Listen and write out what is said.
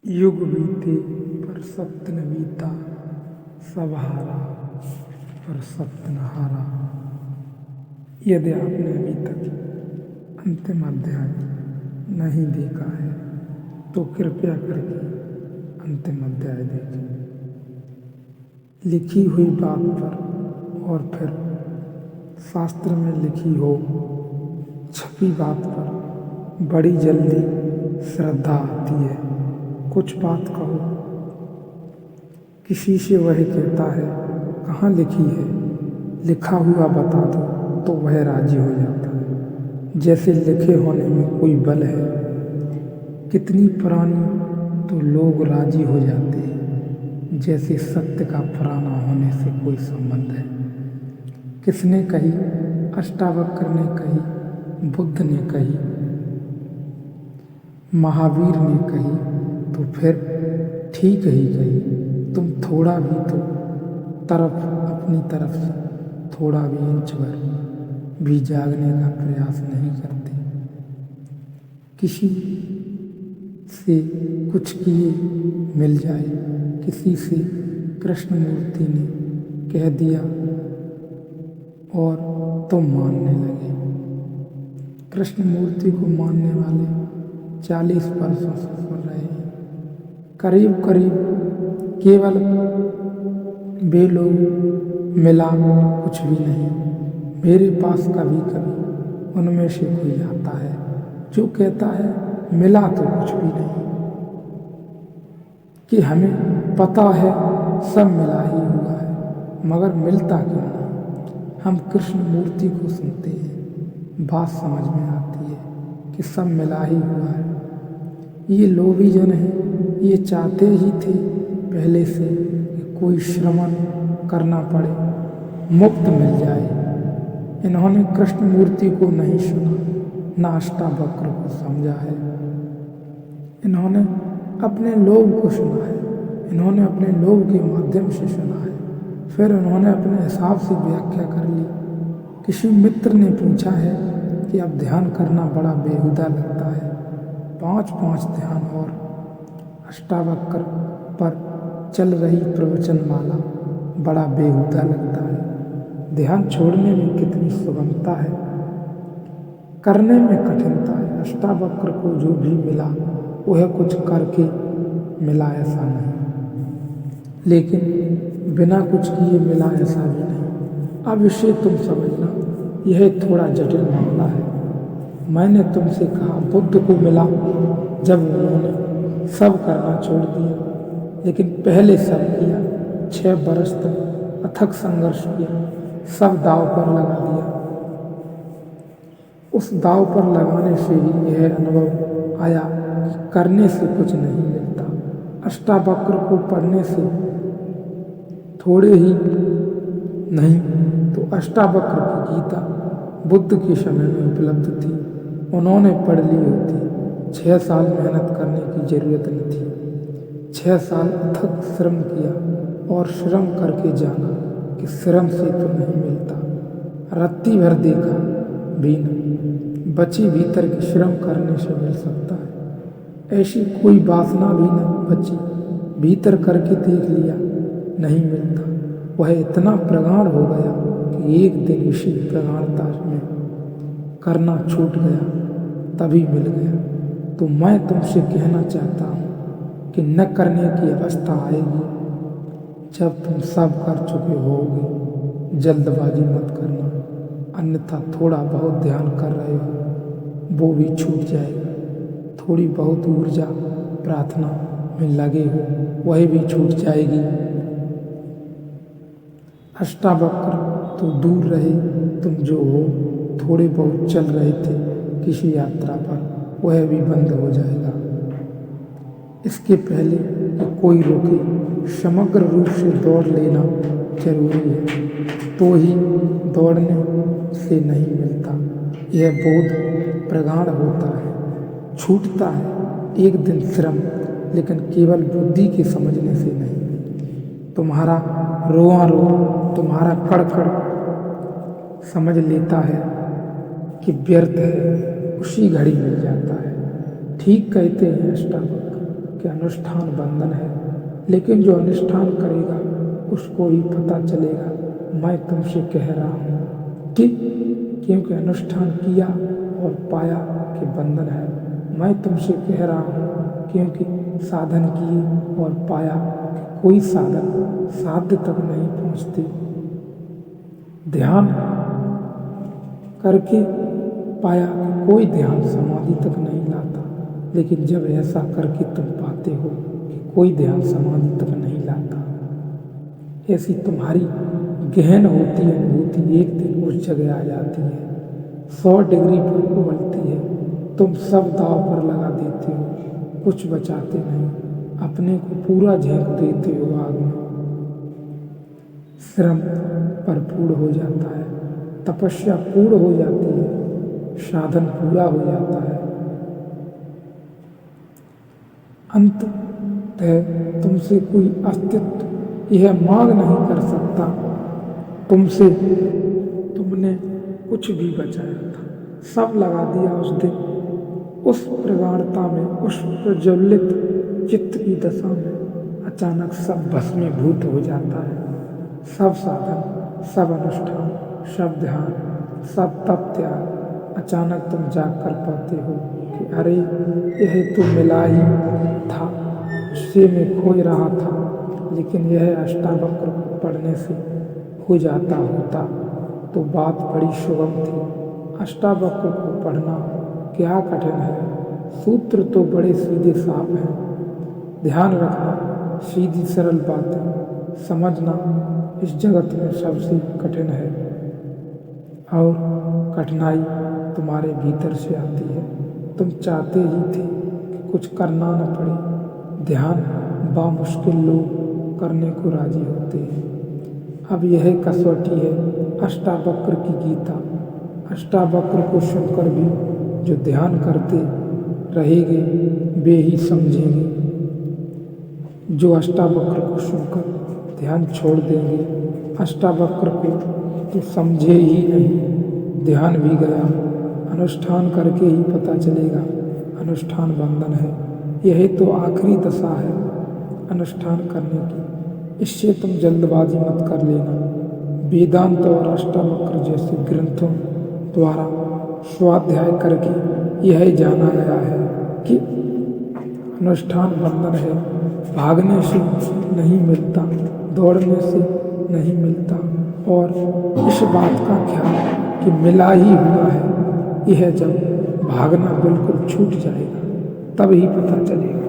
युग बीते पर सत्य न बीता, सब हारा पर सत्य न हारा। यदि आपने अभी तक अंतिम अध्याय नहीं देखा है तो कृपया करके अंतिम अध्याय देखें। लिखी हुई बात पर और फिर शास्त्र में लिखी हो छपी बात पर बड़ी जल्दी श्रद्धा आती है। कुछ बात कहो, किसी से वह कहता है कहाँ लिखी है, लिखा हुआ बता दो तो वह राजी हो जाता है, जैसे लिखे होने में कोई बल है। कितनी पुरानी तो लोग राजी हो जाते हैं, जैसे सत्य का पुराना होने से कोई संबंध है। किसने कही? अष्टावक्र ने कही, बुद्ध ने कही, महावीर ने कही, तो फिर ठीक ही कही। तुम थोड़ा भी तो अपनी तरफ से थोड़ा भी इंच भर भी जागने का प्रयास नहीं करते। किसी से कुछ किए मिल जाए, किसी से कृष्णमूर्ति ने कह दिया और तुम मानने लगे। कृष्णमूर्ति को मानने वाले 40 वर्षों से सुन रहे हैं। करीब करीब केवल वे लोग मिला कुछ भी नहीं। मेरे पास कभी कभी उनमें से कोई आता है जो कहता है मिला तो कुछ भी नहीं, कि हमें पता है सब मिला ही हुआ है, मगर मिलता क्यों नहीं। हम कृष्ण मूर्ति को सुनते हैं, बात समझ में आती है कि सब मिला ही हुआ है। ये लोभी जन हैं, ये चाहते ही थे पहले से कि कोई श्रवण करना पड़े, मुक्त मिल जाए। इन्होंने कृष्ण मूर्ति को नहीं सुना, न अष्टावक्र को समझा है। इन्होंने अपने लोभ को सुना है, इन्होंने अपने लोभ के माध्यम से सुना है, फिर उन्होंने अपने हिसाब से व्याख्या कर ली। किसी मित्र ने पूछा है कि अब ध्यान करना बड़ा बेहुदा लगता है, 5-5 ध्यान और अष्टावक्र पर चल रही प्रवचन माला बड़ा बेहुदा लगता है। ध्यान छोड़ने में कितनी सुगमता है, करने में कठिनता है। अष्टावक्र को जो भी मिला वह कुछ करके मिला ऐसा नहीं, लेकिन बिना कुछ किए मिला ऐसा भी नहीं। अब इसे तुम समझना, यह थोड़ा जटिल मामला है। मैंने तुमसे कहा बुद्ध को मिला जब उन्होंने सब करना छोड़ दिया, लेकिन पहले सब किया। 6 वर्ष तक अथक संघर्ष किया, सब दांव पर लगा दिया। उस दांव पर लगाने से ही यह अनुभव आया कि करने से कुछ नहीं मिलता। अष्टावक्र को पढ़ने से थोड़े ही नहीं तो अष्टावक्र की गीता बुद्ध के समय में उपलब्ध थी, उन्होंने पढ़ ली होती। 6 साल मेहनत करने की जरूरत न थी। 6 साल अथक श्रम किया और श्रम करके जाना कि श्रम से तो नहीं मिलता। रत्ती भर देखा भी न बची भीतर के श्रम करने से मिल सकता है। ऐसी कोई वासना भी न बची, भीतर करके देख लिया नहीं मिलता। वह इतना प्रगाढ़ हो गया कि एक दिन इसी प्रगाढ़ता में करना छूट गया, तभी मिल गया। तो मैं तुमसे कहना चाहता हूँ कि न करने की अवस्था आएगी जब तुम सब कर चुके होगे। जल्दबाजी मत करना, अन्यथा थोड़ा बहुत ध्यान कर रहे हो वो भी छूट जाएगा। थोड़ी बहुत ऊर्जा प्रार्थना में लगे हो वह भी छूट जाएगी। अष्टावक्र तो दूर रहे, तुम जो हो थोड़े बहुत चल रहे थे किसी यात्रा पर, वह भी बंद हो जाएगा। इसके पहले कि कोई रोके, समग्र रूप से दौड़ लेना जरूरी है, तो ही दौड़ने से नहीं मिलता। यह बोध प्रगाढ़ होता है, छूटता है एक दिन श्रम, लेकिन केवल बुद्धि के समझने से नहीं। तुम्हारा रोआ तुम्हारा कड़ समझ लेता है कि व्यर्थ है, उसी घड़ी मिल जाता है। ठीक कहते हैं अष्टावक्र, कि अनुष्ठान बंधन है, लेकिन जो अनुष्ठान करेगा उसको ही पता चलेगा। मैं तुमसे कह रहा हूँ कि क्योंकि अनुष्ठान किया और पाया कि बंधन है। मैं तुमसे कह रहा हूँ क्योंकि साधन किए और पाया कि कोई साधन साध्य तक नहीं पहुँचते। ध्यान करके पाया कि कोई ध्यान समाधि तक नहीं लाता, लेकिन जब ऐसा करके तुम पाते हो कि कोई ध्यान समाधि तक नहीं लाता, ऐसी तुम्हारी गहन होती अनुभूति एक दिन उस जगह आ जाती है, 100 डिग्री पर उबलती है, तुम सब दांव पर लगा देते हो, कुछ बचाते नहीं, अपने को पूरा झेंक देते हो आग में। श्रम भरपूर हो जाता है, तपस्या पूर्ण हो जाती है, साधन पूरा हो जाता है। अंततः तुमसे कोई अस्तित्व यह मांग नहीं कर सकता तुमसे तुमने कुछ भी बचाया था, सब लगा दिया उस दिन, उस प्रगाढ़ता में, उस प्रज्वलित चित्त की दशा में अचानक सब भस्मीभूत हो जाता है। सब साधन, सब अनुष्ठान, सब ध्यान, सब तप त्याग, अचानक तुम जाग कर पाते हो कि अरे यह तो मिला ही था, उससे मैं खोज रहा था, लेकिन यह अष्टावक्र को पढ़ने से हो जाता होता तो बात बड़ी सुगम थी। अष्टावक्र को पढ़ना क्या कठिन है, सूत्र तो बड़े सीधे साफ हैं। ध्यान रखना, सीधी सरल बातें समझना इस जगत में सबसे कठिन है, और कठिनाई तुम्हारे भीतर से आती है। तुम चाहते ही थे कि कुछ करना न पड़े। ध्यान बामुश्किल लोग करने को राजी होते हैं। अब यह कसौटी है अष्टावक्र की गीता। अष्टावक्र को सुनकर भी जो ध्यान करते रहेंगे वे ही समझेंगे, जो अष्टावक्र को सुनकर ध्यान छोड़ देंगे, अष्टावक्र को तो समझे ही नहीं, ध्यान भी गया। अनुष्ठान करके ही पता चलेगा अनुष्ठान बंधन है। यही तो आखिरी दशा है अनुष्ठान करने की। इससे तुम जल्दबाजी मत कर लेना। वेदांत और अष्टावक्र जैसे ग्रंथों द्वारा स्वाध्याय करके यह जाना गया है कि अनुष्ठान बंधन है, भागने से नहीं मिलता, दौड़ने से नहीं मिलता, और इस बात का ख्याल कि मिला ही हुआ है, यह जब भागना बिल्कुल छूट जाएगा तब ही पता चलेगा।